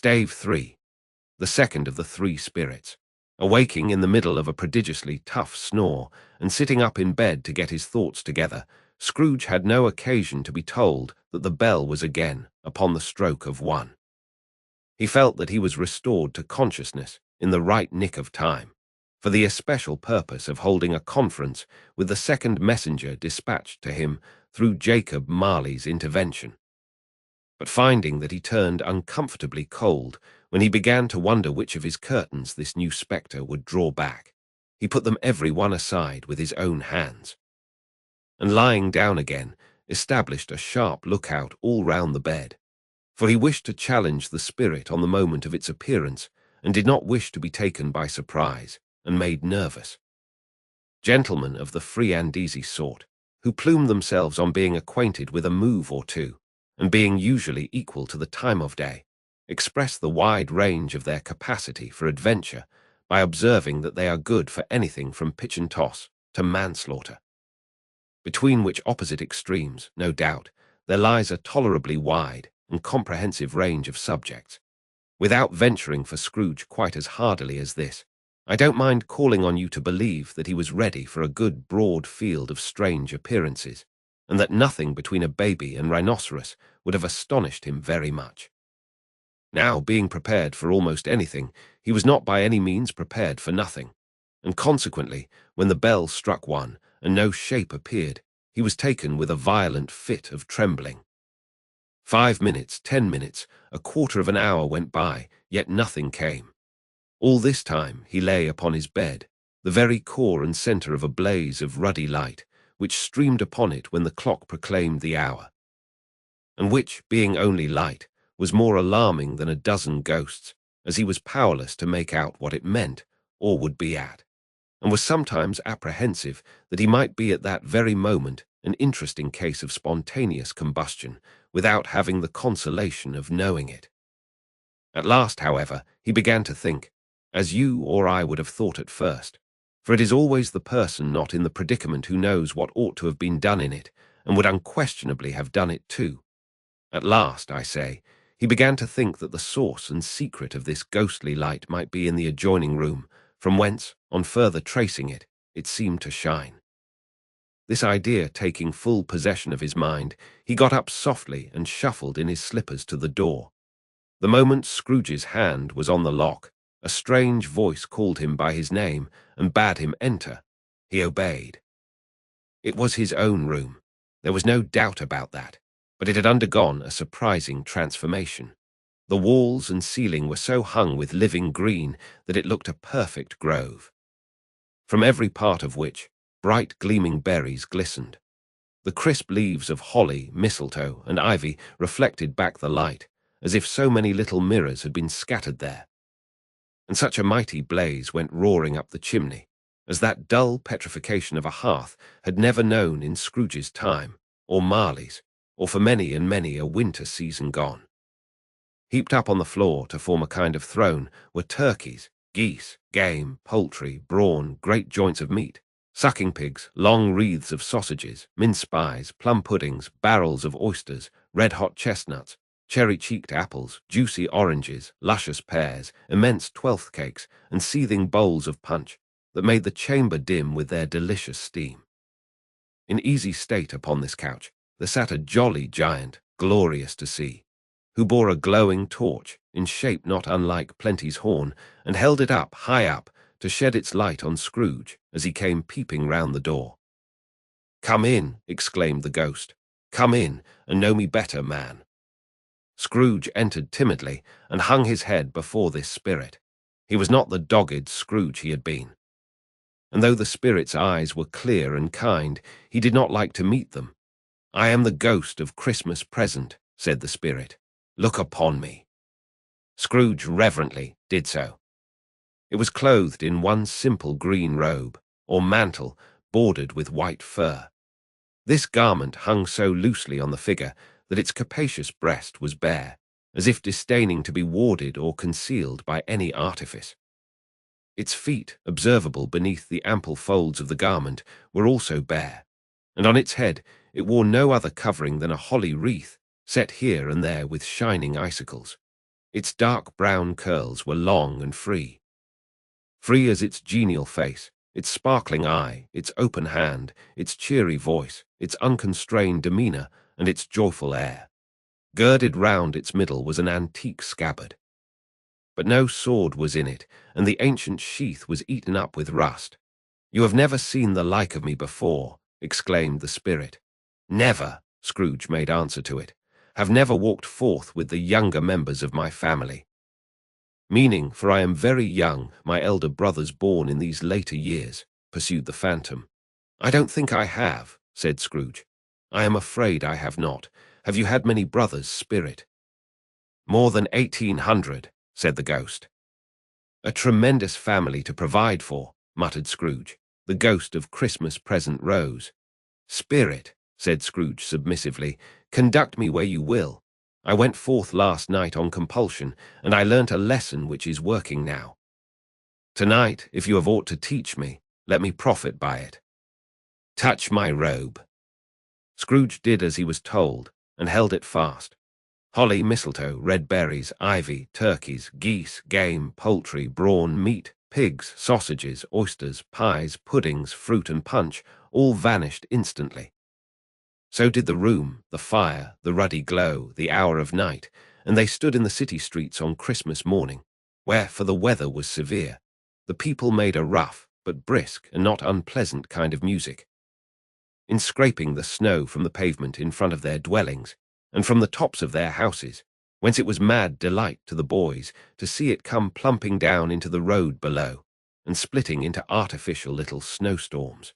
Stave 3, the second of the three spirits. Awaking in the middle of a prodigiously tough snore and sitting up in bed to get his thoughts together, Scrooge had no occasion to be told that the bell was again upon the stroke of 1. He felt that he was restored to consciousness in the right nick of time, for the especial purpose of holding a conference with the second messenger dispatched to him through Jacob Marley's intervention. But finding that he turned uncomfortably cold when he began to wonder which of his curtains this new spectre would draw back, he put them every one aside with his own hands, and lying down again, established a sharp lookout all round the bed, for he wished to challenge the spirit on the moment of its appearance, and did not wish to be taken by surprise and made nervous. Gentlemen of the free and easy sort, who plume themselves on being acquainted with a move or two, and being usually equal to the time of day, express the wide range of their capacity for adventure by observing that they are good for anything from pitch and toss to manslaughter, between which opposite extremes, no doubt, there lies a tolerably wide and comprehensive range of subjects. Without venturing for Scrooge quite as hardily as this, I don't mind calling on you to believe that he was ready for a good broad field of strange appearances, and that nothing between a baby and rhinoceros would have astonished him very much. Now, being prepared for almost anything, he was not by any means prepared for nothing, and consequently, when the bell struck 1 and no shape appeared, he was taken with a violent fit of trembling. 5 minutes, 10 minutes, a quarter of an hour went by, yet nothing came. All this time he lay upon his bed, the very core and centre of a blaze of ruddy light, which streamed upon it when the clock proclaimed the hour, and which, being only light, was more alarming than a dozen ghosts, as he was powerless to make out what it meant or would be at, and was sometimes apprehensive that he might be at that very moment an interesting case of spontaneous combustion, without having the consolation of knowing it. At last, however, he began to think, as you or I would have thought at first, for it is always the person not in the predicament who knows what ought to have been done in it, and would unquestionably have done it too. At last, I say, he began to think that the source and secret of this ghostly light might be in the adjoining room, from whence, on further tracing it, it seemed to shine. This idea taking full possession of his mind, he got up softly and shuffled in his slippers to the door. The moment Scrooge's hand was on the lock, a strange voice called him by his name and bade him enter. He obeyed. It was his own room. There was no doubt about that, but it had undergone a surprising transformation. The walls and ceiling were so hung with living green that it looked a perfect grove, from every part of which bright gleaming berries glistened. The crisp leaves of holly, mistletoe, and ivy reflected back the light, as if so many little mirrors had been scattered there. And such a mighty blaze went roaring up the chimney, as that dull petrification of a hearth had never known in Scrooge's time, or Marley's, or for many and many a winter season gone. Heaped up on the floor to form a kind of throne were turkeys, geese, game, poultry, brawn, great joints of meat, sucking pigs, long wreaths of sausages, mince pies, plum puddings, barrels of oysters, red-hot chestnuts, cherry-cheeked apples, juicy oranges, luscious pears, immense twelfth cakes, and seething bowls of punch that made the chamber dim with their delicious steam. In easy state upon this couch there sat a jolly giant, glorious to see, who bore a glowing torch, in shape not unlike Plenty's horn, and held it up, high up, to shed its light on Scrooge as he came peeping round the door. "Come in," exclaimed the ghost. "Come in, and know me better, man." Scrooge entered timidly, and hung his head before this spirit. He was not the dogged Scrooge he had been. And though the spirit's eyes were clear and kind, he did not like to meet them. "I am the ghost of Christmas present," said the spirit. "Look upon me." Scrooge reverently did so. It was clothed in one simple green robe, or mantle, bordered with white fur. This garment hung so loosely on the figure that its capacious breast was bare, as if disdaining to be warded or concealed by any artifice. Its feet, observable beneath the ample folds of the garment, were also bare, and on its head it wore no other covering than a holly wreath, set here and there with shining icicles. Its dark brown curls were long and free. Free as its genial face, its sparkling eye, its open hand, its cheery voice, its unconstrained demeanor, and its joyful air. Girded round its middle was an antique scabbard. But no sword was in it, and the ancient sheath was eaten up with rust. "You have never seen the like of me before," exclaimed the spirit. "Never," Scrooge made answer to it, "have never walked forth with the younger members of my family. Meaning, for I am very young, my elder brothers born in these later years," pursued the phantom. "I don't think I have," said Scrooge. "I am afraid I have not. Have you had many brothers, spirit?" "More than 1800, said the ghost. "A tremendous family to provide for," muttered Scrooge. The ghost of Christmas present rose. "Spirit," said Scrooge submissively, "conduct me where you will. I went forth last night on compulsion, and I learnt a lesson which is working now. Tonight, if you have aught to teach me, let me profit by it. Touch my robe." Scrooge did as he was told, and held it fast. Holly, mistletoe, red berries, ivy, turkeys, geese, game, poultry, brawn, meat, pigs, sausages, oysters, pies, puddings, fruit, and punch all vanished instantly. So did the room, the fire, the ruddy glow, the hour of night, and they stood in the city streets on Christmas morning, where, for the weather was severe, the people made a rough, but brisk and not unpleasant kind of music. In scraping the snow from the pavement in front of their dwellings, and from the tops of their houses, whence it was mad delight to the boys to see it come plumping down into the road below, and splitting into artificial little snowstorms.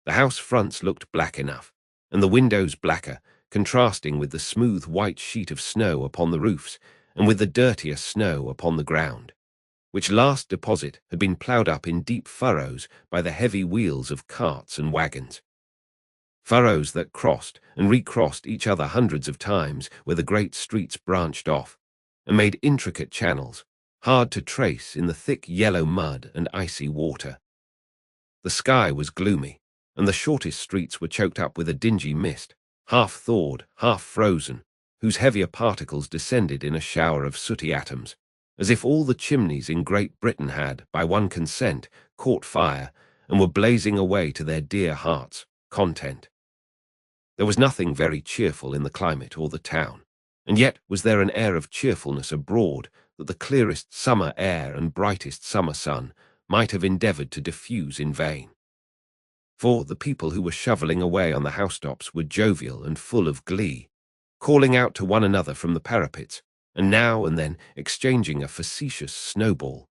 The house fronts looked black enough, and the windows blacker, contrasting with the smooth white sheet of snow upon the roofs, and with the dirtier snow upon the ground, which last deposit had been ploughed up in deep furrows by the heavy wheels of carts and wagons. Furrows that crossed and recrossed each other hundreds of times where the great streets branched off, and made intricate channels, hard to trace in the thick yellow mud and icy water. The sky was gloomy, and the shortest streets were choked up with a dingy mist, half thawed, half frozen, whose heavier particles descended in a shower of sooty atoms, as if all the chimneys in Great Britain had, by one consent, caught fire, and were blazing away to their dear hearts' content. There was nothing very cheerful in the climate or the town, and yet was there an air of cheerfulness abroad that the clearest summer air and brightest summer sun might have endeavoured to diffuse in vain. For the people who were shovelling away on the housetops were jovial and full of glee, calling out to one another from the parapets, and now and then exchanging a facetious snowball,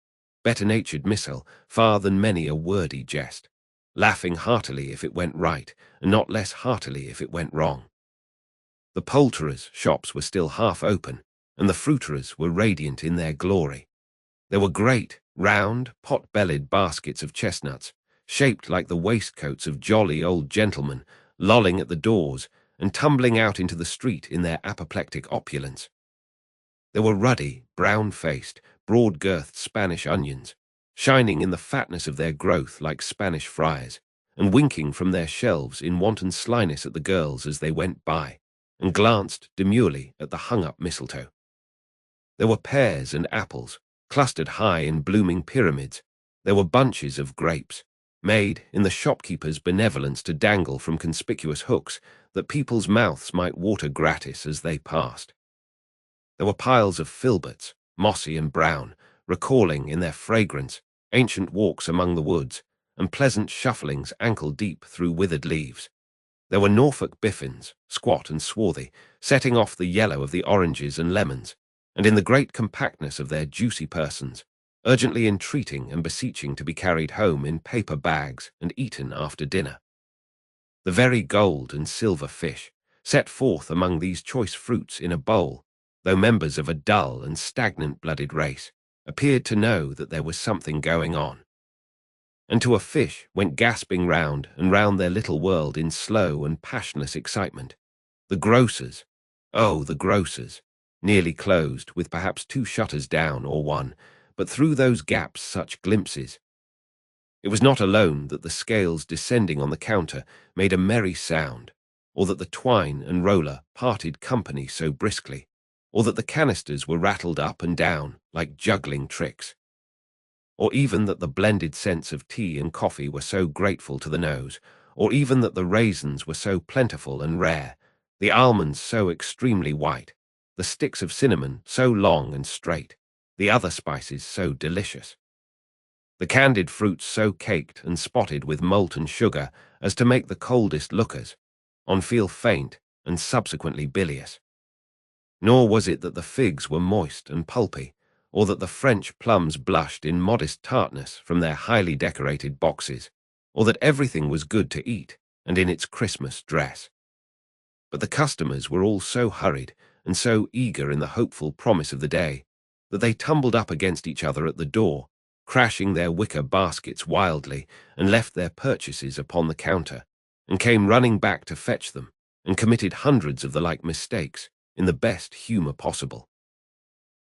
better-natured missile far than many a wordy jest, laughing heartily if it went right, and not less heartily if it went wrong. The poulterers' shops were still half open, and the fruiterers were radiant in their glory. There were great, round, pot-bellied baskets of chestnuts, shaped like the waistcoats of jolly old gentlemen, lolling at the doors and tumbling out into the street in their apoplectic opulence. There were ruddy, brown-faced, broad-girthed Spanish onions, shining in the fatness of their growth like Spanish friars, and winking from their shelves in wanton slyness at the girls as they went by, and glanced demurely at the hung-up mistletoe. There were pears and apples, clustered high in blooming pyramids. There were bunches of grapes, made in the shopkeeper's benevolence to dangle from conspicuous hooks that people's mouths might water gratis as they passed. There were piles of filberts, mossy and brown, recalling in their fragrance ancient walks among the woods, and pleasant shufflings ankle-deep through withered leaves. There were Norfolk biffins, squat and swarthy, setting off the yellow of the oranges and lemons, and in the great compactness of their juicy persons, urgently entreating and beseeching to be carried home in paper bags and eaten after dinner. The very gold and silver fish, set forth among these choice fruits in a bowl, though members of a dull and stagnant-blooded race, appeared to know that there was something going on. And to a fish went gasping round and round their little world in slow and passionless excitement. The grocers, oh, the grocers, nearly closed, with perhaps 2 shutters down or one, but through those gaps such glimpses. It was not alone that the scales descending on the counter made a merry sound, or that the twine and roller parted company so briskly, or that the canisters were rattled up and down like juggling tricks, or even that the blended scents of tea and coffee were so grateful to the nose, or even that the raisins were so plentiful and rare, the almonds so extremely white, the sticks of cinnamon so long and straight, the other spices so delicious, the candied fruits so caked and spotted with molten sugar as to make the coldest lookers on feel faint and subsequently bilious. Nor was it that the figs were moist and pulpy, or that the French plums blushed in modest tartness from their highly decorated boxes, or that everything was good to eat and in its Christmas dress. But the customers were all so hurried and so eager in the hopeful promise of the day that they tumbled up against each other at the door, crashing their wicker baskets wildly, and left their purchases upon the counter, and came running back to fetch them, and committed hundreds of the like mistakes in the best humour possible,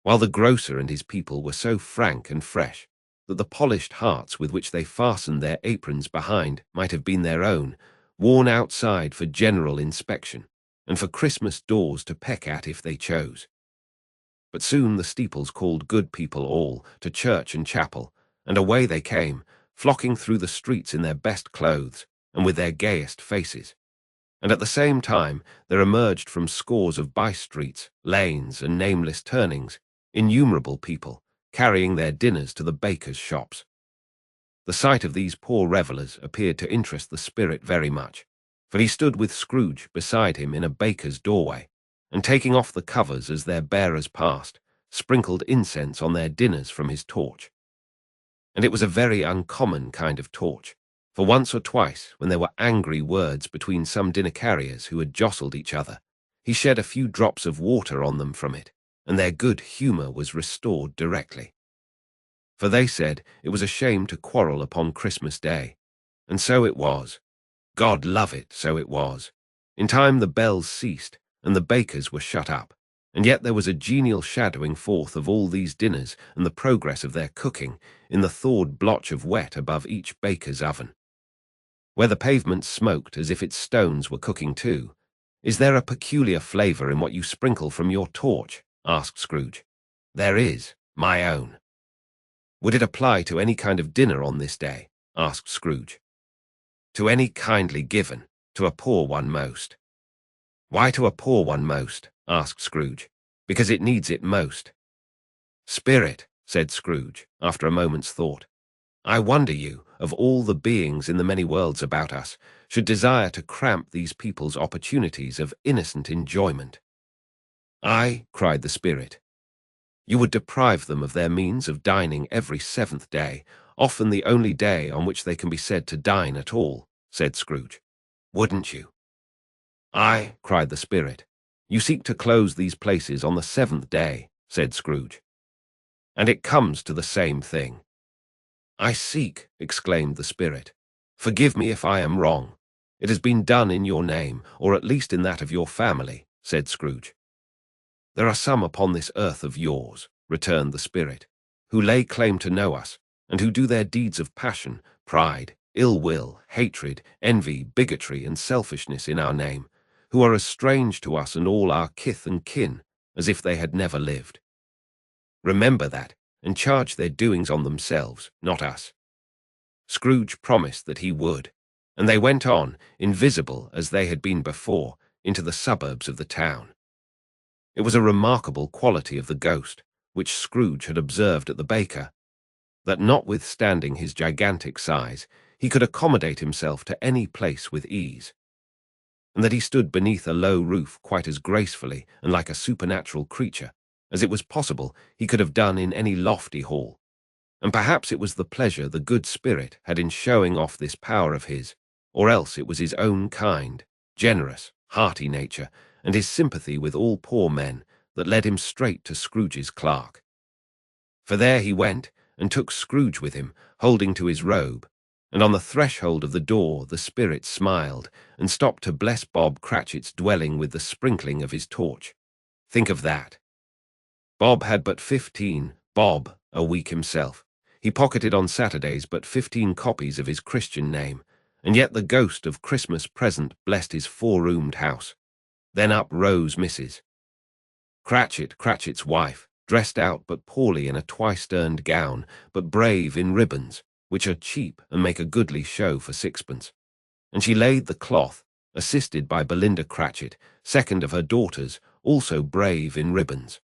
while the grocer and his people were so frank and fresh that the polished hearts with which they fastened their aprons behind might have been their own, worn outside for general inspection, and for Christmas doors to peck at if they chose. But soon the steeples called good people all to church and chapel, and away they came, flocking through the streets in their best clothes and with their gayest faces. And at the same time there emerged from scores of by-streets, lanes, and nameless turnings innumerable people, carrying their dinners to the bakers' shops. The sight of these poor revellers appeared to interest the spirit very much, for he stood with Scrooge beside him in a baker's doorway, and taking off the covers as their bearers passed, sprinkled incense on their dinners from his torch. And it was a very uncommon kind of torch, for once or twice, when there were angry words between some dinner carriers who had jostled each other, he shed a few drops of water on them from it, and their good humour was restored directly. For they said it was a shame to quarrel upon Christmas Day, and so it was. God love it, so it was. In time the bells ceased, and the bakers were shut up, and yet there was a genial shadowing forth of all these dinners and the progress of their cooking in the thawed blotch of wet above each baker's oven, where the pavement smoked as if its stones were cooking too. "Is there a peculiar flavour in what you sprinkle from your torch?" asked Scrooge. "There is, my own." "Would it apply to any kind of dinner on this day?" asked Scrooge. "To any kindly given, to a poor one most." "Why to a poor one most?" asked Scrooge. "Because it needs it most." "Spirit," said Scrooge, after a moment's thought, "I wonder you, of all the beings in the many worlds about us, should desire to cramp these people's opportunities of innocent enjoyment." "Aye," cried the spirit. "You would deprive them of their means of dining every seventh day, often the only day on which they can be said to dine at all," said Scrooge. "Wouldn't you?" "Aye," cried the spirit. "You seek to close these places on the seventh day," said Scrooge. "And it comes to the same thing." "I seek," exclaimed the spirit. "Forgive me if I am wrong. It has been done in your name, or at least in that of your family," said Scrooge. "There are some upon this earth of yours," returned the spirit, "who lay claim to know us, and who do their deeds of passion, pride, ill will, hatred, envy, bigotry, and selfishness in our name, who are as strange to us and all our kith and kin as if they had never lived. Remember that, and charge their doings on themselves, not us." Scrooge promised that he would, and they went on, invisible as they had been before, into the suburbs of the town. It was a remarkable quality of the ghost, which Scrooge had observed at the baker, that notwithstanding his gigantic size, he could accommodate himself to any place with ease, and that he stood beneath a low roof quite as gracefully and like a supernatural creature as it was possible he could have done in any lofty hall. And perhaps it was the pleasure the good spirit had in showing off this power of his, or else it was his own kind, generous, hearty nature, and his sympathy with all poor men that led him straight to Scrooge's clerk. For there he went, and took Scrooge with him, holding to his robe, and on the threshold of the door the spirit smiled, and stopped to bless Bob Cratchit's dwelling with the sprinkling of his torch. Think of that. Bob had but 15, Bob, a week himself. He pocketed on Saturdays but 15 copies of his Christian name, and yet the ghost of Christmas present blessed his four-roomed house. Then up rose Mrs. Cratchit's wife, dressed out but poorly in a twice-turned gown, but brave in ribbons, which are cheap and make a goodly show for sixpence. And she laid the cloth, assisted by Belinda Cratchit, second of her daughters, also brave in ribbons.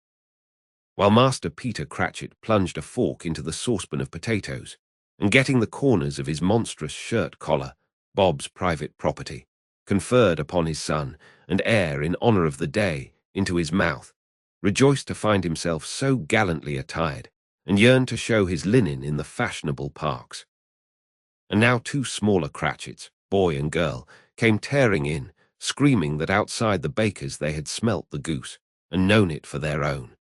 While Master Peter Cratchit plunged a fork into the saucepan of potatoes, and getting the corners of his monstrous shirt collar, Bob's private property, conferred upon his son, and heir in honour of the day, into his mouth, rejoiced to find himself so gallantly attired, and yearned to show his linen in the fashionable parks. And now two smaller Cratchits, boy and girl, came tearing in, screaming that outside the baker's they had smelt the goose, and known it for their own.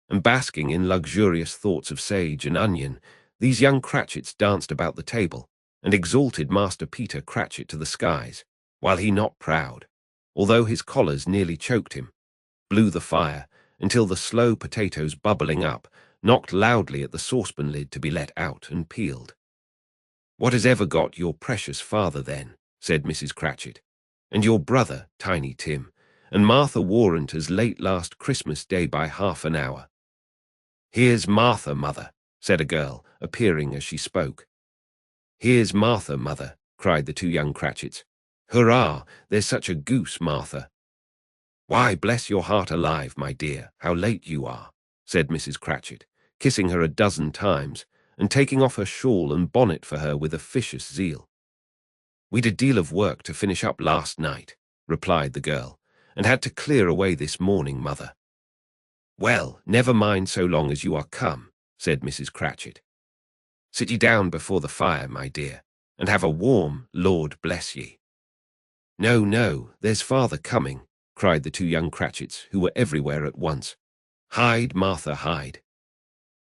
And basking in luxurious thoughts of sage and onion, these young Cratchits danced about the table, and exalted Master Peter Cratchit to the skies, while he not proud, although his collars nearly choked him, blew the fire, until the slow potatoes bubbling up, knocked loudly at the saucepan lid to be let out and peeled. "What has ever got your precious father, then?" said Mrs. Cratchit, "and your brother, Tiny Tim, and Martha Warrant as late last Christmas Day by half an hour?" "Here's Martha, mother," said a girl, appearing as she spoke. "Here's Martha, mother," cried the two young Cratchits. "Hurrah, there's such a goose, Martha." "Why, bless your heart alive, my dear, how late you are," said Mrs. Cratchit, kissing her a dozen times, and taking off her shawl and bonnet for her with officious zeal. "We'd a deal of work to finish up last night," replied the girl, "and had to clear away this morning, mother." "Well, never mind so long as you are come," said Mrs. Cratchit. "Sit ye down before the fire, my dear, and have a warm, Lord bless ye." "No, no, there's father coming," cried the two young Cratchits, who were everywhere at once. "Hide, Martha, hide."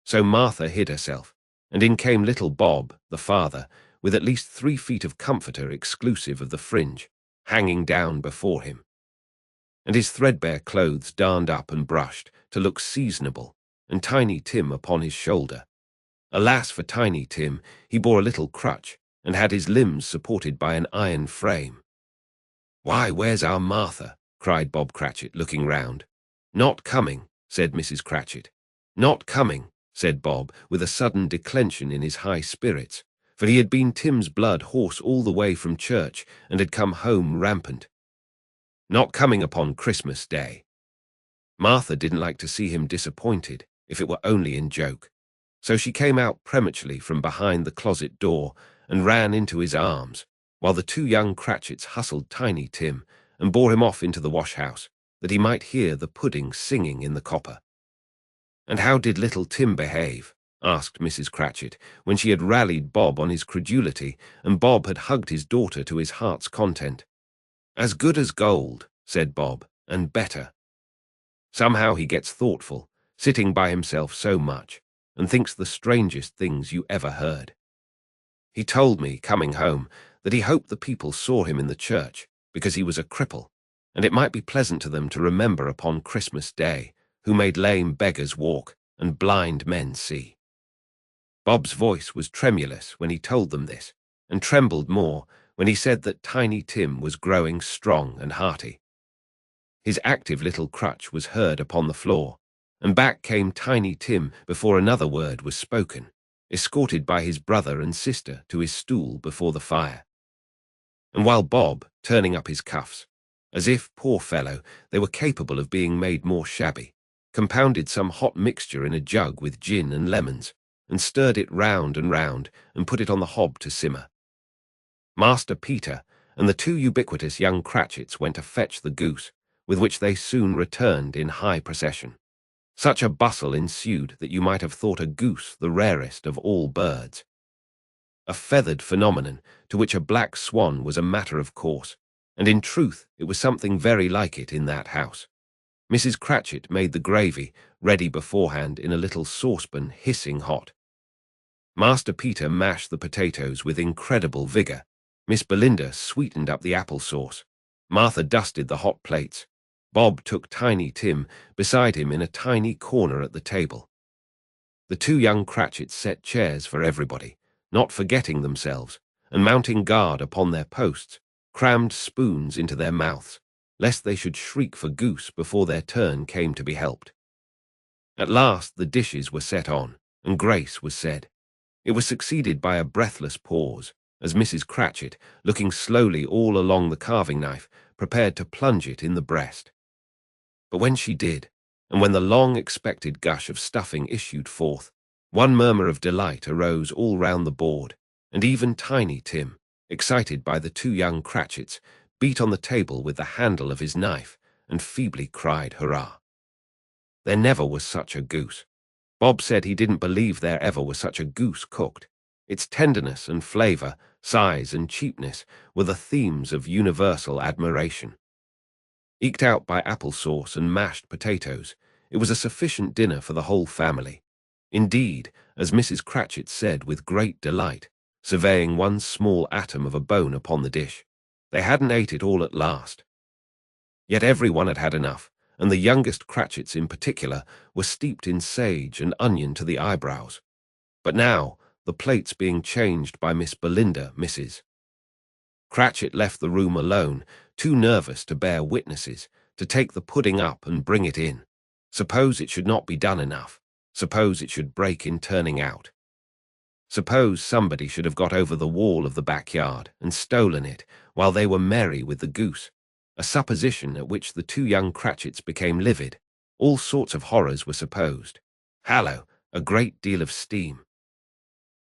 So Martha hid herself, and in came little Bob, the father, with at least 3 feet of comforter exclusive of the fringe, hanging down before him, and his threadbare clothes darned up and brushed to look seasonable, and Tiny Tim upon his shoulder. Alas for Tiny Tim, he bore a little crutch, and had his limbs supported by an iron frame. "Why, where's our Martha?" cried Bob Cratchit, looking round. "Not coming," said Mrs. Cratchit. "Not coming," said Bob, with a sudden declension in his high spirits, for he had been Tim's blood horse all the way from church, and had come home rampant. "Not coming upon Christmas Day." Martha didn't like to see him disappointed, if it were only in joke, so she came out prematurely from behind the closet door and ran into his arms, while the two young Cratchits hustled Tiny Tim and bore him off into the wash-house, that he might hear the pudding singing in the copper. "And how did little Tim behave?" asked Mrs. Cratchit, when she had rallied Bob on his credulity, and Bob had hugged his daughter to his heart's content. "As good as gold," said Bob, "and better. Somehow he gets thoughtful, sitting by himself so much, and thinks the strangest things you ever heard. He told me, coming home, that he hoped the people saw him in the church, because he was a cripple, and it might be pleasant to them to remember upon Christmas Day, who made lame beggars walk and blind men see." Bob's voice was tremulous when he told them this, and trembled more when he said that Tiny Tim was growing strong and hearty. His active little crutch was heard upon the floor, and back came Tiny Tim before another word was spoken, escorted by his brother and sister to his stool before the fire. And while Bob, turning up his cuffs, as if, poor fellow, they were capable of being made more shabby, compounded some hot mixture in a jug with gin and lemons, and stirred it round and put it on the hob to simmer, Master Peter and the two ubiquitous young Cratchits went to fetch the goose, with which they soon returned in high procession. Such a bustle ensued that you might have thought a goose the rarest of all birds. A feathered phenomenon, to which a black swan was a matter of course, and in truth it was something very like it in that house. Mrs. Cratchit made the gravy, ready beforehand in a little saucepan hissing hot. Master Peter mashed the potatoes with incredible vigour. Miss Belinda sweetened up the apple sauce. Martha dusted the hot plates. Bob took Tiny Tim beside him in a tiny corner at the table. The two young Cratchits set chairs for everybody, not forgetting themselves, and mounting guard upon their posts, crammed spoons into their mouths, lest they should shriek for goose before their turn came to be helped. At last the dishes were set on, and grace was said. It was succeeded by a breathless pause, as Mrs. Cratchit, looking slowly all along the carving knife, prepared to plunge it in the breast. But when she did, and when the long-expected gush of stuffing issued forth, one murmur of delight arose all round the board, and even Tiny Tim, excited by the two young Cratchits, beat on the table with the handle of his knife, and feebly cried hurrah. There never was such a goose. Bob said he didn't believe there ever was such a goose cooked. Its tenderness and flavour, size and cheapness were the themes of universal admiration. Eked out by apple sauce and mashed potatoes, it was a sufficient dinner for the whole family. Indeed, as Mrs. Cratchit said with great delight, surveying one small atom of a bone upon the dish, they hadn't ate it all at last. Yet every one had had enough, and the youngest Cratchits in particular were steeped in sage and onion to the eyebrows. But now, the plates being changed by Miss Belinda, Mrs. Cratchit left the room alone, too nervous to bear witnesses, to take the pudding up and bring it in. Suppose it should not be done enough. Suppose it should break in turning out. Suppose somebody should have got over the wall of the backyard and stolen it while they were merry with the goose, a supposition at which the two young Cratchits became livid. All sorts of horrors were supposed. Hallo, a great deal of steam.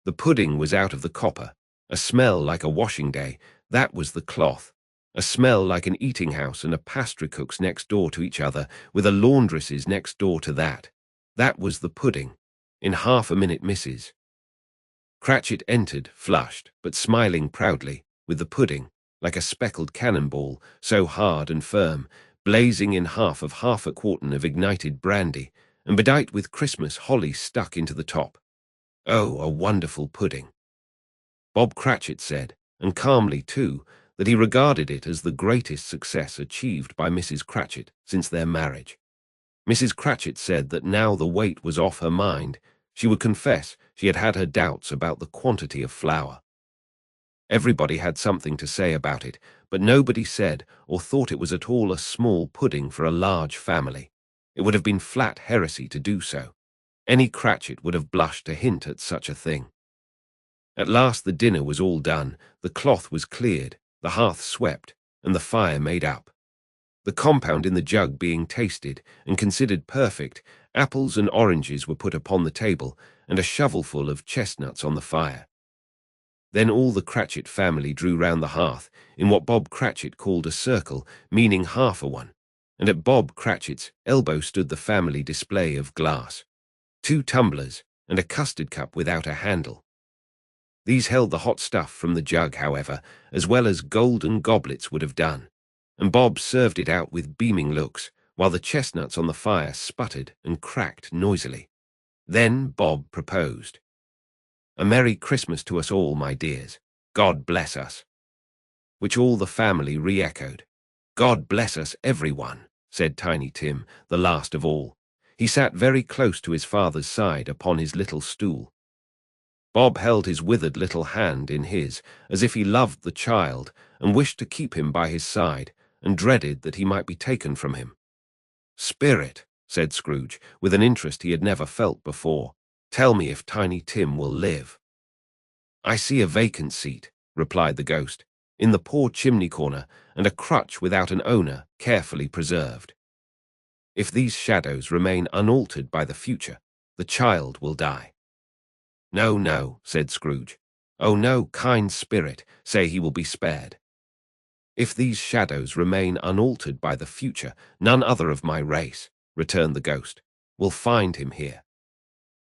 The pudding was out of the copper, a smell like a washing day, that was the cloth, a smell like an eating-house and a pastry-cook's next door to each other, with a laundress's next door to that. That was the pudding. In half a minute, Mrs. Cratchit entered, flushed, but smiling proudly, with the pudding, like a speckled cannonball, so hard and firm, blazing in half a quartern of ignited brandy, and bedight with Christmas holly stuck into the top. Oh, a wonderful pudding! Bob Cratchit said, and calmly too, that he regarded it as the greatest success achieved by Mrs. Cratchit since their marriage. Mrs. Cratchit said that now the weight was off her mind, she would confess she had had her doubts about the quantity of flour. Everybody had something to say about it, but nobody said or thought it was at all a small pudding for a large family. It would have been flat heresy to do so. Any Cratchit would have blushed to hint at such a thing. At last the dinner was all done, the cloth was cleared, the hearth swept, and the fire made up. The compound in the jug being tasted and considered perfect, apples and oranges were put upon the table, and a shovelful of chestnuts on the fire. Then all the Cratchit family drew round the hearth, in what Bob Cratchit called a circle, meaning half a one, and at Bob Cratchit's elbow stood the family display of glass, 2 tumblers, and a custard cup without a handle. These held the hot stuff from the jug, however, as well as golden goblets would have done, and Bob served it out with beaming looks, while the chestnuts on the fire sputtered and cracked noisily. Then Bob proposed. "A Merry Christmas to us all, my dears. God bless us." Which all the family re-echoed. "God bless us, everyone," said Tiny Tim, the last of all. He sat very close to his father's side upon his little stool. Bob held his withered little hand in his, as if he loved the child and wished to keep him by his side, and dreaded that he might be taken from him. "Spirit," said Scrooge, with an interest he had never felt before, "tell me if Tiny Tim will live." "I see a vacant seat," replied the ghost, "in the poor chimney corner, and a crutch without an owner, carefully preserved. If these shadows remain unaltered by the future, the child will die." "No, no," said Scrooge. "Oh, no, kind spirit, say he will be spared." "If these shadows remain unaltered by the future, none other of my race," returned the ghost, "will find him here.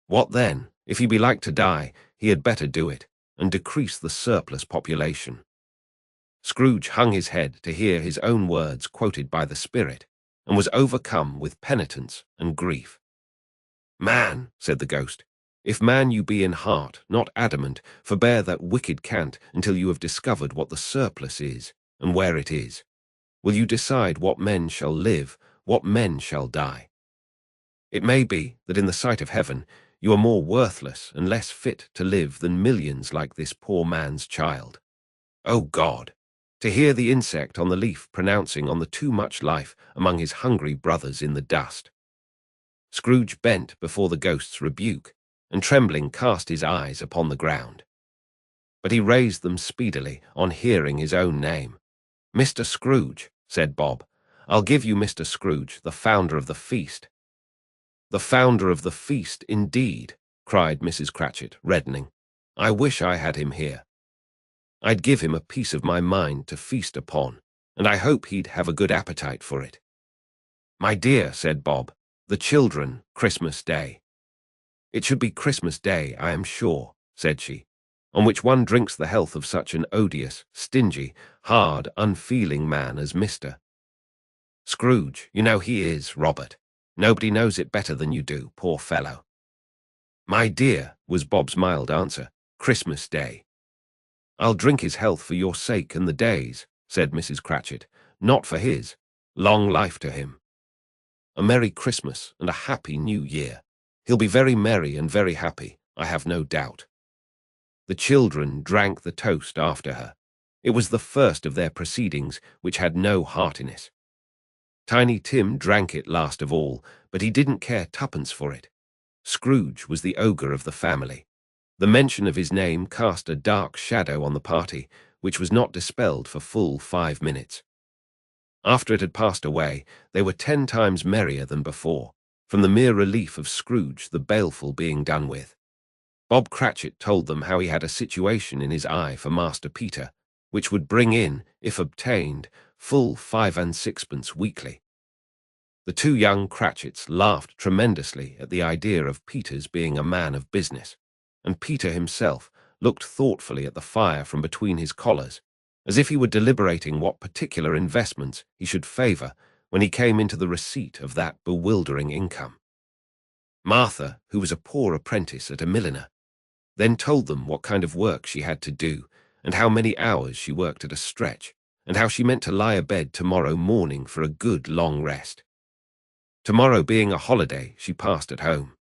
What then? If he be like to die, he had better do it, and decrease the surplus population." Scrooge hung his head to hear his own words quoted by the spirit, and was overcome with penitence and grief. "Man," said the ghost, "if man you be in heart, not adamant, forbear that wicked cant until you have discovered what the surplus is, and where it is. Will you decide what men shall live, what men shall die? It may be that in the sight of heaven you are more worthless and less fit to live than millions like this poor man's child. O God, to hear the insect on the leaf pronouncing on the too much life among his hungry brothers in the dust. Scrooge bent before the ghost's rebuke, and trembling cast his eyes upon the ground. But he raised them speedily on hearing his own name. "Mr. Scrooge," said Bob. "I'll give you Mr. Scrooge, the founder of the feast." "The founder of the feast, indeed," cried Mrs. Cratchit, reddening. "I wish I had him here. I'd give him a piece of my mind to feast upon, and I hope he'd have a good appetite for it." "My dear," said Bob, "the children, Christmas Day." "It should be Christmas Day, I am sure," said she, "on which one drinks the health of such an odious, stingy, hard, unfeeling man as Mr. Scrooge. You know he is, Robert. Nobody knows it better than you do, poor fellow." "My dear," was Bob's mild answer, "Christmas Day." "I'll drink his health for your sake and the day's," said Mrs. Cratchit, "not for his. Long life to him. A Merry Christmas and a Happy New Year. He'll be very merry and very happy, I have no doubt." The children drank the toast after her. It was the first of their proceedings which had no heartiness. Tiny Tim drank it last of all, but he didn't care twopence for it. Scrooge was the ogre of the family. The mention of his name cast a dark shadow on the party, which was not dispelled for full 5 minutes. After it had passed away, they were 10 times merrier than before, from the mere relief of Scrooge the baleful being done with. Bob Cratchit told them how he had a situation in his eye for Master Peter, which would bring in, if obtained, full 5 and 6pence weekly. The two young Cratchits laughed tremendously at the idea of Peter's being a man of business, and Peter himself looked thoughtfully at the fire from between his collars, as if he were deliberating what particular investments he should favour when he came into the receipt of that bewildering income. Martha, who was a poor apprentice at a milliner, then told them what kind of work she had to do, and how many hours she worked at a stretch, and how she meant to lie abed tomorrow morning for a good long rest. Tomorrow being a holiday, she passed at home.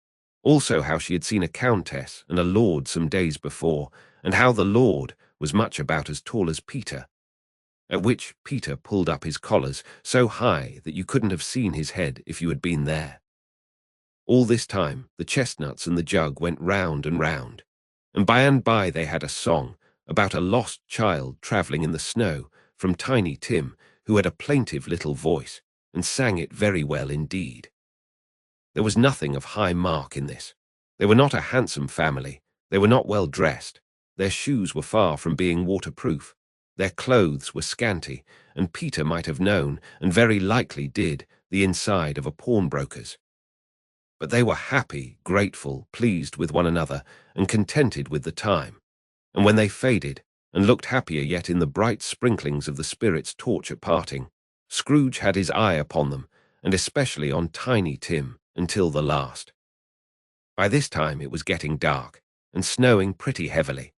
Also how she had seen a countess and a lord some days before, and how the lord was much about as tall as Peter, at which Peter pulled up his collars so high that you couldn't have seen his head if you had been there. All this time the chestnuts and the jug went round and by they had a song about a lost child travelling in the snow from Tiny Tim, who had a plaintive little voice, and sang it very well indeed. There was nothing of high mark in this. They were not a handsome family, they were not well dressed, their shoes were far from being waterproof, their clothes were scanty, and Peter might have known, and very likely did, the inside of a pawnbroker's. But they were happy, grateful, pleased with one another, and contented with the time. And when they faded, and looked happier yet in the bright sprinklings of the spirit's torch at parting, Scrooge had his eye upon them, and especially on Tiny Tim, until the last. By this time it was getting dark, and snowing pretty heavily,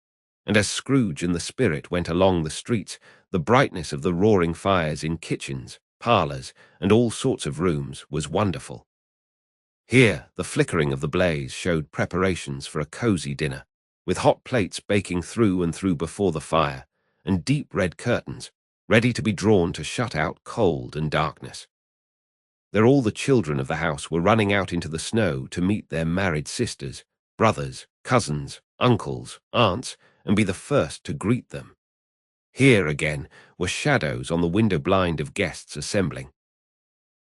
and as Scrooge and the spirit went along the streets, the brightness of the roaring fires in kitchens, parlours, and all sorts of rooms was wonderful. Here the flickering of the blaze showed preparations for a cosy dinner, with hot plates baking through and through before the fire, and deep red curtains, ready to be drawn to shut out cold and darkness. There all the children of the house were running out into the snow to meet their married sisters, brothers, cousins, uncles, aunts, and be the first to greet them. Here, again, were shadows on the window blind of guests assembling.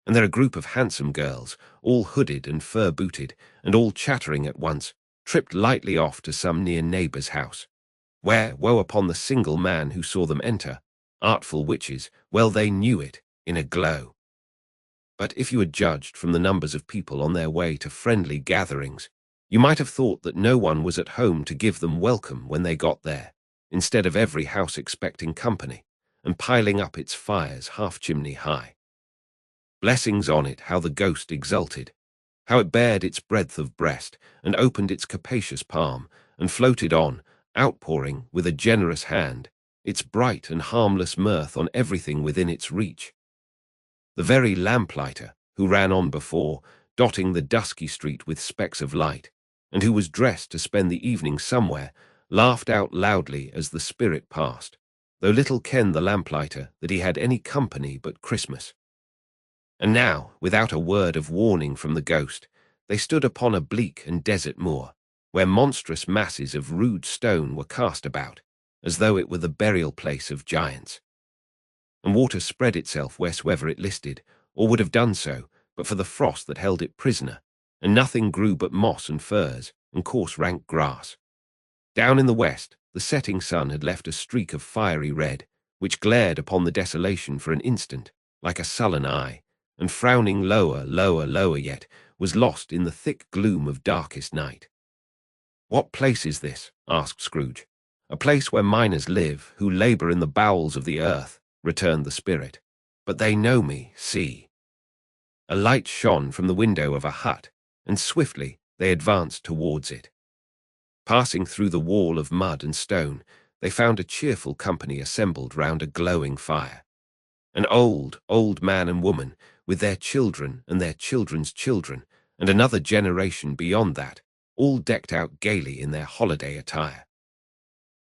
And there a group of handsome girls, all hooded and fur-booted, and all chattering at once, tripped lightly off to some near neighbour's house, where, woe upon the single man who saw them enter, artful witches, well they knew it, in a glow. But if you had judged from the numbers of people on their way to friendly gatherings, you might have thought that no one was at home to give them welcome when they got there, instead of every house expecting company, and piling up its fires half-chimney high. Blessings on it, how the ghost exulted, how it bared its breadth of breast, and opened its capacious palm, and floated on, outpouring, with a generous hand, its bright and harmless mirth on everything within its reach. The very lamplighter, who ran on before, dotting the dusky street with specks of light, and who was dressed to spend the evening somewhere, laughed out loudly as the spirit passed, though little kenned the lamplighter that he had any company but Christmas. And now, without a word of warning from the ghost, they stood upon a bleak and desert moor, where monstrous masses of rude stone were cast about, as though it were the burial place of giants. And water spread itself wheresoever it listed, or would have done so, but for the frost that held it prisoner, and nothing grew but moss and furze, and coarse rank grass. Down in the west, the setting sun had left a streak of fiery red, which glared upon the desolation for an instant, like a sullen eye, and frowning lower, lower, lower yet, was lost in the thick gloom of darkest night. "What place is this?" asked Scrooge. "A place where miners live, who labour in the bowels of the earth," returned the spirit. "But they know me, see." A light shone from the window of a hut, and swiftly they advanced towards it. Passing through the wall of mud and stone, they found a cheerful company assembled round a glowing fire. An old, old man and woman, with their children and their children's children, and another generation beyond that, all decked out gaily in their holiday attire.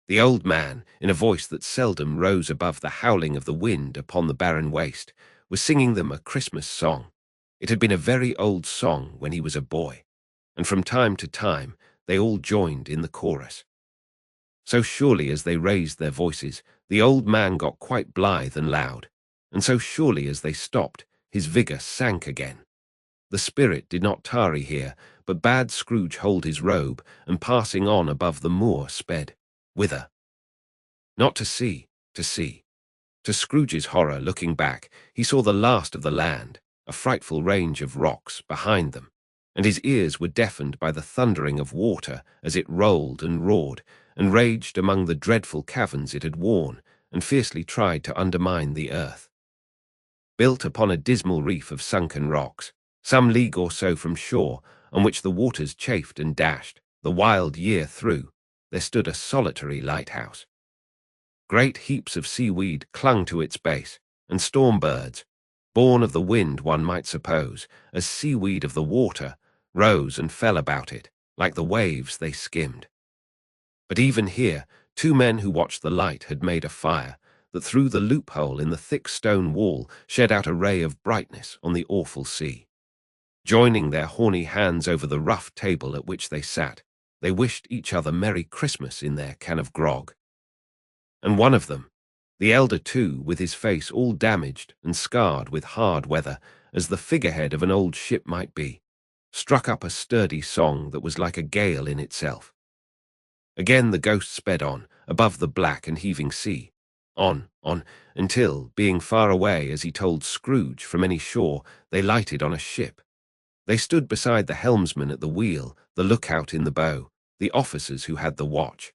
The old man, in a voice that seldom rose above the howling of the wind upon the barren waste, was singing them a Christmas song. It had been a very old song when he was a boy, and from time to time they all joined in the chorus. So surely as they raised their voices, the old man got quite blithe and loud, and so surely as they stopped, his vigour sank again. The spirit did not tarry here, but bade Scrooge hold his robe, and passing on above the moor sped. Whither? Not to sea, to sea. To Scrooge's horror, looking back, he saw the last of the land, a frightful range of rocks behind them, and his ears were deafened by the thundering of water as it rolled and roared, and raged among the dreadful caverns it had worn, and fiercely tried to undermine the earth. Built upon a dismal reef of sunken rocks, some league or so from shore, on which the waters chafed and dashed, the wild year through, there stood a solitary lighthouse. Great heaps of seaweed clung to its base, and storm birds, born of the wind one might suppose, as seaweed of the water, rose and fell about it, like the waves they skimmed. But even here, two men who watched the light had made a fire, that through the loophole in the thick stone wall shed out a ray of brightness on the awful sea. Joining their horny hands over the rough table at which they sat, they wished each other Merry Christmas in their can of grog. And one of them, the elder too, with his face all damaged and scarred with hard weather, as the figurehead of an old ship might be, struck up a sturdy song that was like a gale in itself. Again the ghost sped on, above the black and heaving sea, on, until, being far away as he told Scrooge from any shore, they lighted on a ship. They stood beside the helmsman at the wheel, the lookout in the bow, the officers who had the watch.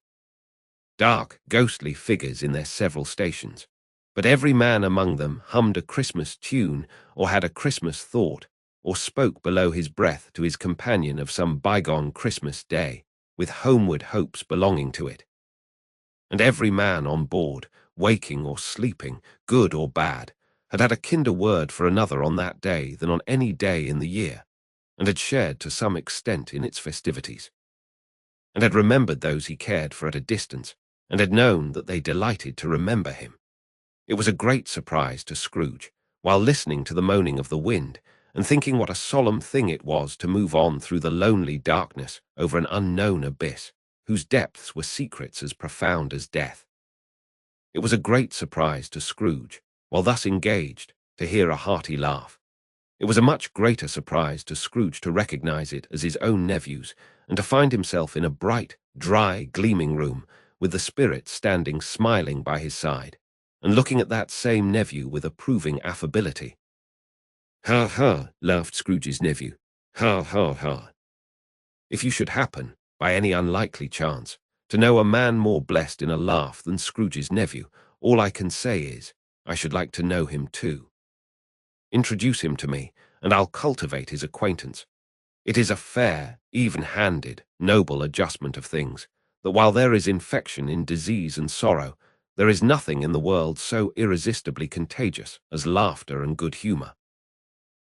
Dark, ghostly figures in their several stations, but every man among them hummed a Christmas tune, or had a Christmas thought, or spoke below his breath to his companion of some bygone Christmas day, with homeward hopes belonging to it. And every man on board, waking or sleeping, good or bad, had had a kinder word for another on that day than on any day in the year, and had shared to some extent in its festivities, and had remembered those he cared for at a distance, and had known that they delighted to remember him. It was a great surprise to Scrooge, while listening to the moaning of the wind, and thinking what a solemn thing it was to move on through the lonely darkness over an unknown abyss, whose depths were secrets as profound as death. It was a great surprise to Scrooge, while thus engaged, to hear a hearty laugh. It was a much greater surprise to Scrooge to recognize it as his own nephew's, and to find himself in a bright, dry, gleaming room, with the spirit standing smiling by his side, and looking at that same nephew with approving affability. "Ha, ha," laughed Scrooge's nephew. "Ha, ha, ha. If you should happen, by any unlikely chance, to know a man more blessed in a laugh than Scrooge's nephew, all I can say is, I should like to know him too. Introduce him to me, and I'll cultivate his acquaintance. It is a fair, even-handed, noble adjustment of things, that while there is infection in disease and sorrow, there is nothing in the world so irresistibly contagious as laughter and good humour."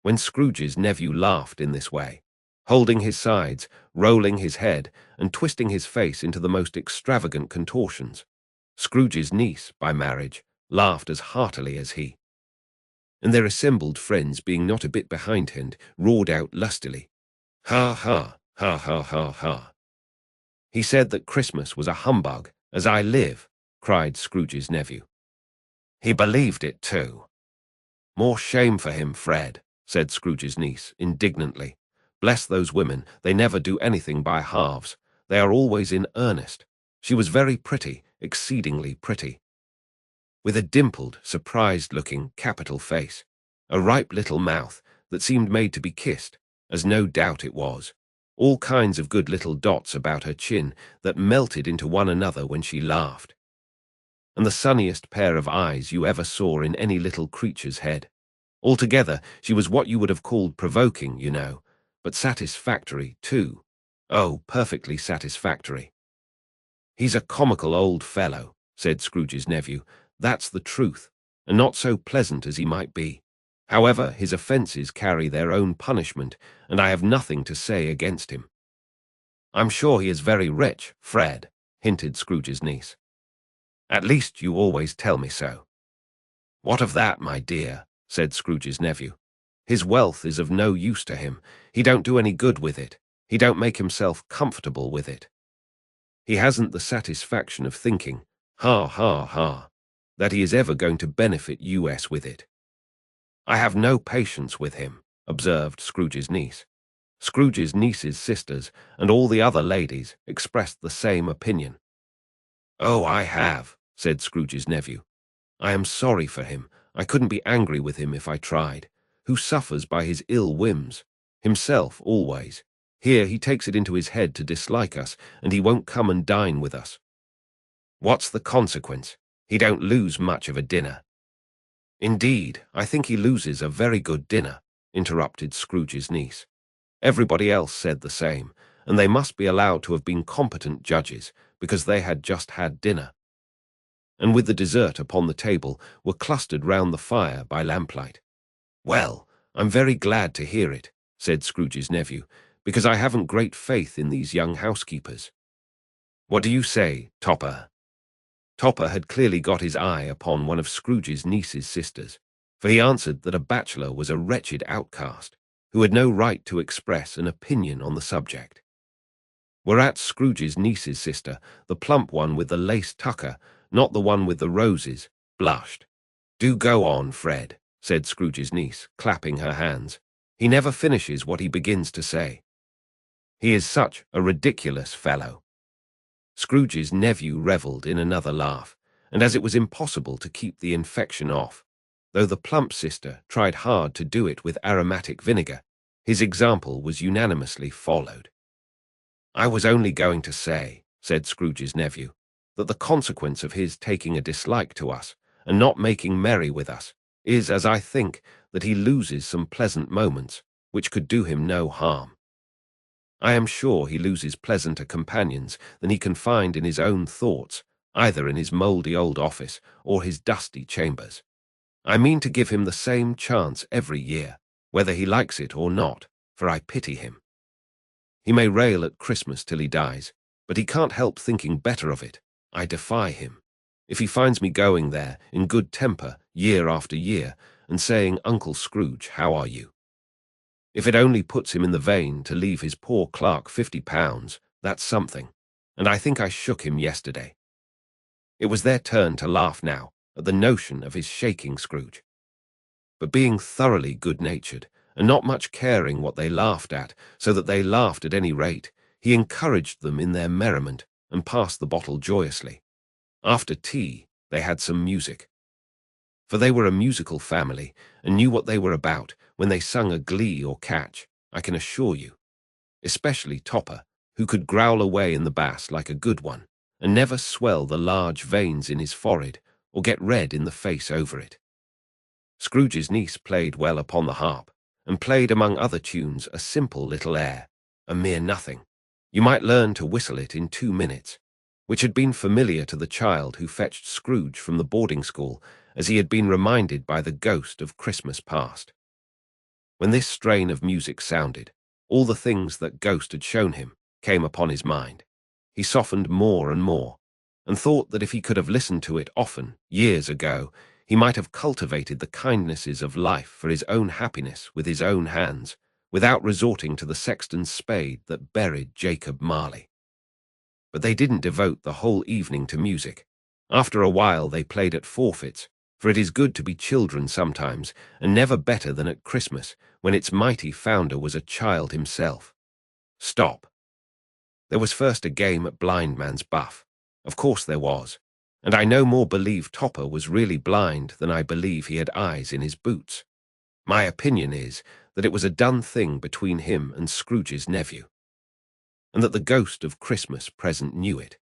When Scrooge's nephew laughed in this way, holding his sides, rolling his head, and twisting his face into the most extravagant contortions, Scrooge's niece, by marriage, laughed as heartily as he, and their assembled friends, being not a bit behindhand, roared out lustily, "Ha, ha, ha, ha, ha, ha." "He said that Christmas was a humbug, as I live," cried Scrooge's nephew. "He believed it too." "More shame for him, Fred," said Scrooge's niece, indignantly. "Bless those women, they never do anything by halves. They are always in earnest. She was very pretty, exceedingly pretty, with a dimpled, surprised-looking, capital face, a ripe little mouth that seemed made to be kissed, as no doubt it was, all kinds of good little dots about her chin that melted into one another when she laughed, and the sunniest pair of eyes you ever saw in any little creature's head. Altogether, she was what you would have called provoking, you know, but satisfactory, too. Oh, perfectly satisfactory." "He's a comical old fellow," said Scrooge's nephew. "That's the truth, and not so pleasant as he might be. However, his offences carry their own punishment, and I have nothing to say against him." "I'm sure he is very rich, Fred," hinted Scrooge's niece. "At least you always tell me so." "What of that, my dear?" said Scrooge's nephew. "His wealth is of no use to him. He don't do any good with it. He don't make himself comfortable with it. He hasn't the satisfaction of thinking, ha, ha, ha, that he is ever going to benefit US with it." "I have no patience with him," observed Scrooge's niece. Scrooge's niece's sisters and all the other ladies expressed the same opinion. "Oh, I have," said Scrooge's nephew. "I am sorry for him. I couldn't be angry with him if I tried. Who suffers by his ill whims? Himself, always. Here he takes it into his head to dislike us, and he won't come and dine with us. What's the consequence? He don't lose much of a dinner." "Indeed, I think he loses a very good dinner," interrupted Scrooge's niece. Everybody else said the same, and they must be allowed to have been competent judges, because they had just had dinner, and with the dessert upon the table were clustered round the fire by lamplight. "Well, I'm very glad to hear it," said Scrooge's nephew, "because I haven't great faith in these young housekeepers. What do you say, Topper?" Topper had clearly got his eye upon one of Scrooge's niece's sisters, for he answered that a bachelor was a wretched outcast, who had no right to express an opinion on the subject. Whereat Scrooge's niece's sister, the plump one with the lace tucker, not the one with the roses, blushed. "Do go on, Fred," said Scrooge's niece, clapping her hands. "He never finishes what he begins to say. He is such a ridiculous fellow." Scrooge's nephew revelled in another laugh, and as it was impossible to keep the infection off, though the plump sister tried hard to do it with aromatic vinegar, his example was unanimously followed. "I was only going to say," said Scrooge's nephew, "that the consequence of his taking a dislike to us, and not making merry with us, is, as I think, that he loses some pleasant moments, which could do him no harm. I am sure he loses pleasanter companions than he can find in his own thoughts, either in his mouldy old office or his dusty chambers. I mean to give him the same chance every year, whether he likes it or not, for I pity him. He may rail at Christmas till he dies, but he can't help thinking better of it. I defy him. If he finds me going there in good temper year after year and saying, 'Uncle Scrooge, how are you?' If it only puts him in the vein to leave his poor clerk £50, that's something, and I think I shook him yesterday." It was their turn to laugh now at the notion of his shaking Scrooge. But being thoroughly good-natured, and not much caring what they laughed at, so that they laughed at any rate, he encouraged them in their merriment and passed the bottle joyously. After tea, they had some music, for they were a musical family and knew what they were about when they sung a glee or catch, I can assure you. Especially Topper, who could growl away in the bass like a good one, and never swell the large veins in his forehead or get red in the face over it. Scrooge's niece played well upon the harp, and played among other tunes a simple little air, a mere nothing. You might learn to whistle it in 2 minutes, which had been familiar to the child who fetched Scrooge from the boarding school, as he had been reminded by the ghost of Christmas past. When this strain of music sounded, all the things that ghost had shown him came upon his mind. He softened more and more, and thought that if he could have listened to it often, years ago, he might have cultivated the kindnesses of life for his own happiness with his own hands, without resorting to the sexton's spade that buried Jacob Marley. But they didn't devote the whole evening to music. After a while they played at forfeits, for it is good to be children sometimes, and never better than at Christmas, when its mighty founder was a child himself. Stop. There was first a game at blind man's buff. Of course there was, and I no more believe Topper was really blind than I believe he had eyes in his boots. My opinion is that it was a done thing between him and Scrooge's nephew, and that the ghost of Christmas present knew it.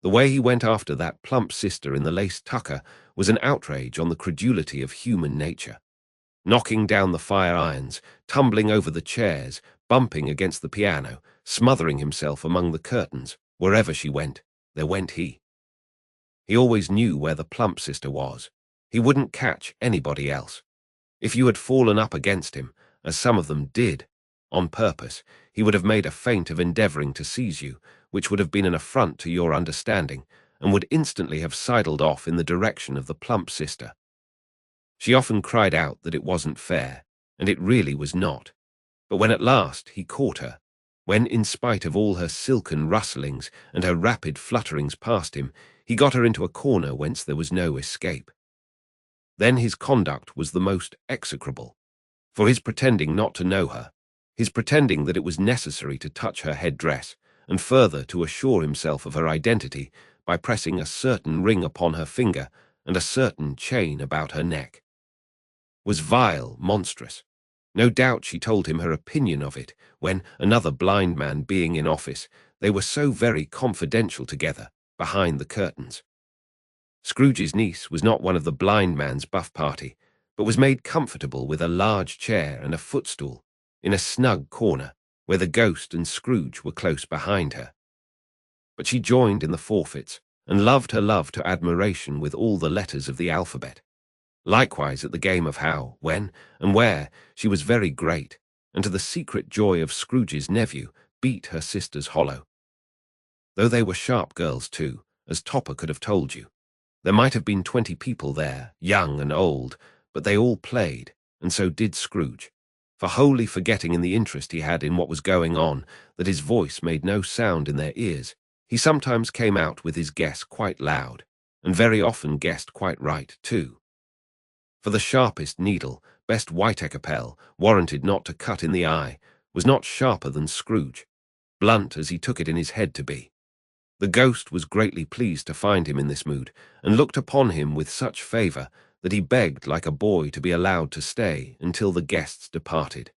The way he went after that plump sister in the lace tucker was an outrage on the credulity of human nature. Knocking down the fire irons, tumbling over the chairs, bumping against the piano, smothering himself among the curtains, wherever she went, there went he. He always knew where the plump sister was. He wouldn't catch anybody else. If you had fallen up against him, as some of them did, on purpose, he would have made a feint of endeavouring to seize you, which would have been an affront to your understanding, and would instantly have sidled off in the direction of the plump sister. She often cried out that it wasn't fair, and it really was not. But when at last he caught her, when, in spite of all her silken rustlings and her rapid flutterings past him, he got her into a corner whence there was no escape, then his conduct was the most execrable. For his pretending not to know her, his pretending that it was necessary to touch her headdress, and further to assure himself of her identity by pressing a certain ring upon her finger and a certain chain about her neck, was vile, monstrous. No doubt she told him her opinion of it when, another blind man being in office, they were so very confidential together, behind the curtains. Scrooge's niece was not one of the blind man's buff party, but was made comfortable with a large chair and a footstool, in a snug corner, where the ghost and Scrooge were close behind her. But she joined in the forfeits, and loved her love to admiration with all the letters of the alphabet. Likewise at the game of how, when, and where, she was very great, and to the secret joy of Scrooge's nephew, beat her sisters hollow. Though they were sharp girls too, as Topper could have told you. There might have been 20 people there, young and old, but they all played, and so did Scrooge, for wholly forgetting in the interest he had in what was going on, that his voice made no sound in their ears, he sometimes came out with his guess quite loud, and very often guessed quite right too. For the sharpest needle, best Whiteacre warranted not to cut in the eye, was not sharper than Scrooge, blunt as he took it in his head to be. The ghost was greatly pleased to find him in this mood, and looked upon him with such favour that he begged like a boy to be allowed to stay until the guests departed.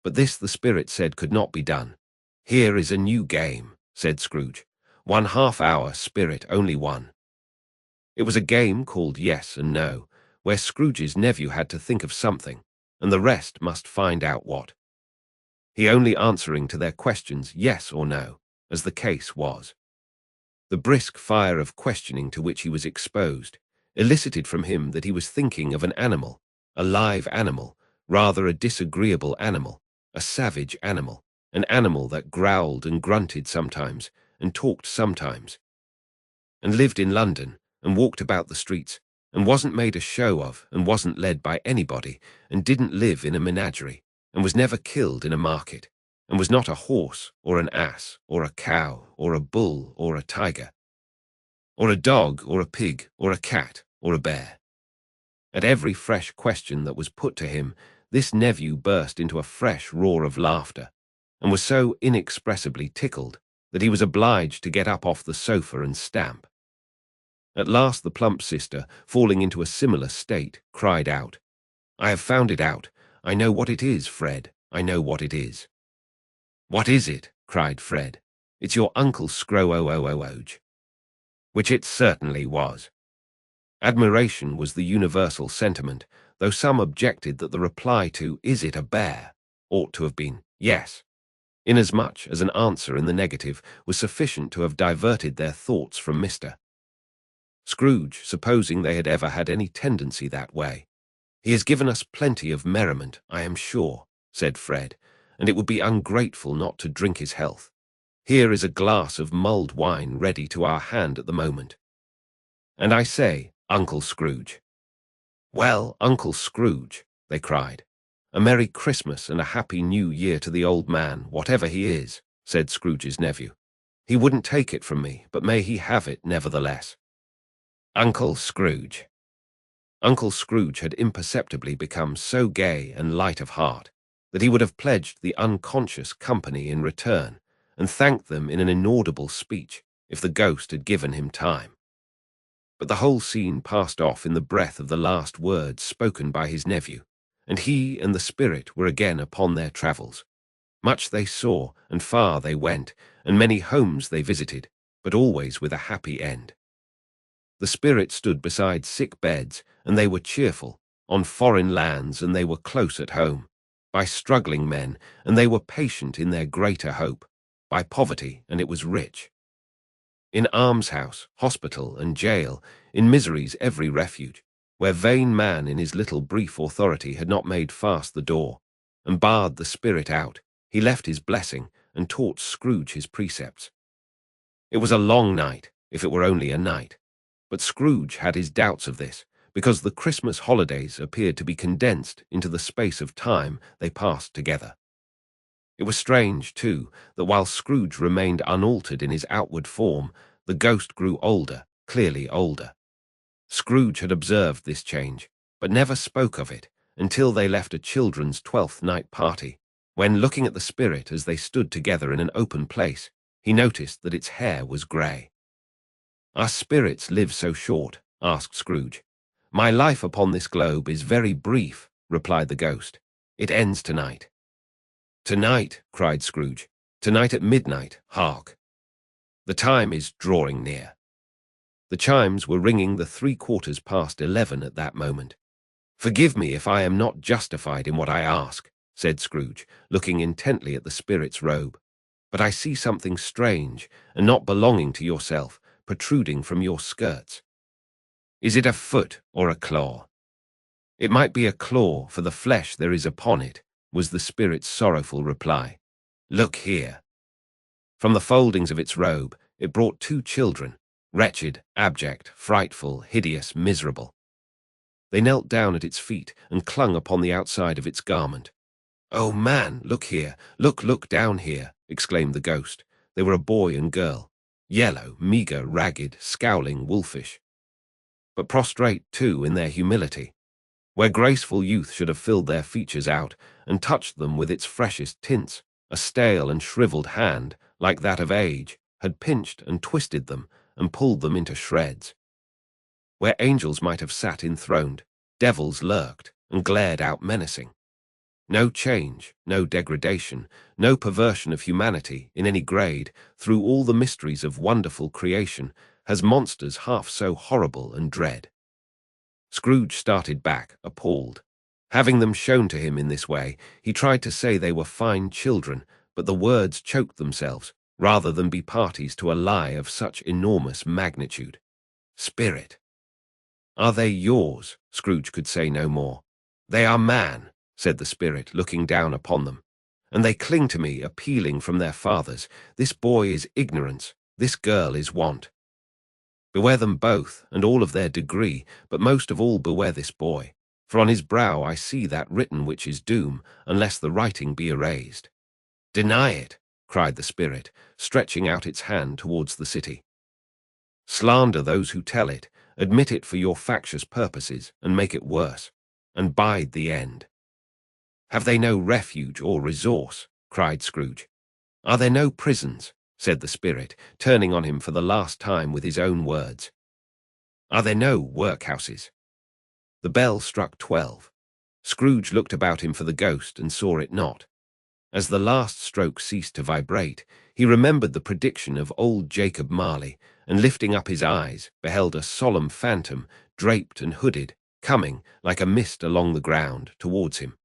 But this the spirit said could not be done. "Here is a new game," said Scrooge. "1 half-hour, spirit only one." It was a game called Yes and No, where Scrooge's nephew had to think of something, and the rest must find out what. He only answering to their questions yes or no, as the case was. The brisk fire of questioning to which he was exposed elicited from him that he was thinking of an animal, a live animal, rather a disagreeable animal, a savage animal, an animal that growled and grunted sometimes, and talked sometimes, and lived in London, and walked about the streets, and wasn't made a show of, and wasn't led by anybody, and didn't live in a menagerie, and was never killed in a market, and was not a horse, or an ass, or a cow, or a bull, or a tiger, or a dog, or a pig, or a cat, or a bear. At every fresh question that was put to him, this nephew burst into a fresh roar of laughter, and was so inexpressibly tickled that he was obliged to get up off the sofa and stamp. At last the plump sister, falling into a similar state, cried out, "I have found it out. I know what it is, Fred. I know what it is." "What is it?" cried Fred. "It's your Uncle Scrow-o-o-o-oge." Which it certainly was. Admiration was the universal sentiment, though some objected that the reply to "Is it a bear?" ought to have been yes, inasmuch as an answer in the negative was sufficient to have diverted their thoughts from Mr. Scrooge, supposing they had ever had any tendency that way. "He has given us plenty of merriment, I am sure," said Fred, "and it would be ungrateful not to drink his health." Here is a glass of mulled wine ready to our hand at the moment. And I say, Uncle Scrooge." "Well, Uncle Scrooge," they cried. "A Merry Christmas and a Happy New Year to the old man, whatever he is," said Scrooge's nephew. "He wouldn't take it from me, but may he have it nevertheless." Uncle Scrooge. Uncle Scrooge had imperceptibly become so gay and light of heart that he would have pledged the unconscious company in return and thanked them in an inaudible speech if the ghost had given him time. But the whole scene passed off in the breath of the last words spoken by his nephew, and he and the spirit were again upon their travels. Much they saw, and far they went, and many homes they visited, but always with a happy end. The spirit stood beside sick beds, and they were cheerful, on foreign lands, and they were close at home, by struggling men, and they were patient in their greater hope, by poverty, and it was rich. In almshouse, hospital, and jail, in misery's every refuge, where vain man in his little brief authority had not made fast the door, and barred the spirit out, he left his blessing, and taught Scrooge his precepts. It was a long night, if it were only a night, but Scrooge had his doubts of this, because the Christmas holidays appeared to be condensed into the space of time they passed together. It was strange, too, that while Scrooge remained unaltered in his outward form, the ghost grew older, clearly older. Scrooge had observed this change, but never spoke of it until they left a children's 12th night party, when, looking at the spirit as they stood together in an open place, he noticed that its hair was grey. "Our spirits live so short?" asked Scrooge. "My life upon this globe is very brief," replied the ghost. "It ends tonight." "Tonight," cried Scrooge. "Tonight at midnight, hark! The time is drawing near." The chimes were ringing the 11:15 at that moment. "Forgive me if I am not justified in what I ask," said Scrooge, looking intently at the spirit's robe. "But I see something strange, and not belonging to yourself, protruding from your skirts. Is it a foot or a claw?" "It might be a claw, for the flesh there is upon it," was the spirit's sorrowful reply. "Look here." From the foldings of its robe, it brought 2 children, wretched, abject, frightful, hideous, miserable. They knelt down at its feet and clung upon the outside of its garment. "Oh, man, look here, look down here," exclaimed the ghost. They were a boy and girl, yellow, meagre, ragged, scowling, wolfish, but prostrate, too, in their humility. Where graceful youth should have filled their features out and touched them with its freshest tints, a stale and shriveled hand, like that of age, had pinched and twisted them and pulled them into shreds. Where angels might have sat enthroned, devils lurked and glared out menacing. No change, no degradation, no perversion of humanity in any grade, through all the mysteries of wonderful creation, has monsters half so horrible and dread. Scrooge started back, appalled. Having them shown to him in this way, he tried to say they were fine children, but the words choked themselves, rather than be parties to a lie of such enormous magnitude. "Spirit." "Are they yours?" Scrooge could say no more. "They are man," said the spirit, looking down upon them. "And they cling to me, appealing from their fathers. This boy is ignorance, this girl is want. Beware them both, and all of their degree, but most of all beware this boy, for on his brow I see that written which is doom, unless the writing be erased." "Deny it," cried the spirit, stretching out its hand towards the city. "Slander those who tell it, admit it for your factious purposes, and make it worse, and bide the end." "Have they no refuge or resource?" cried Scrooge. "Are there no prisons?" said the spirit, turning on him for the last time with his own words. "Are there no workhouses?" The bell struck 12. Scrooge looked about him for the ghost and saw it not. As the last stroke ceased to vibrate, he remembered the prediction of old Jacob Marley, and lifting up his eyes, beheld a solemn phantom, draped and hooded, coming, like a mist along the ground, towards him.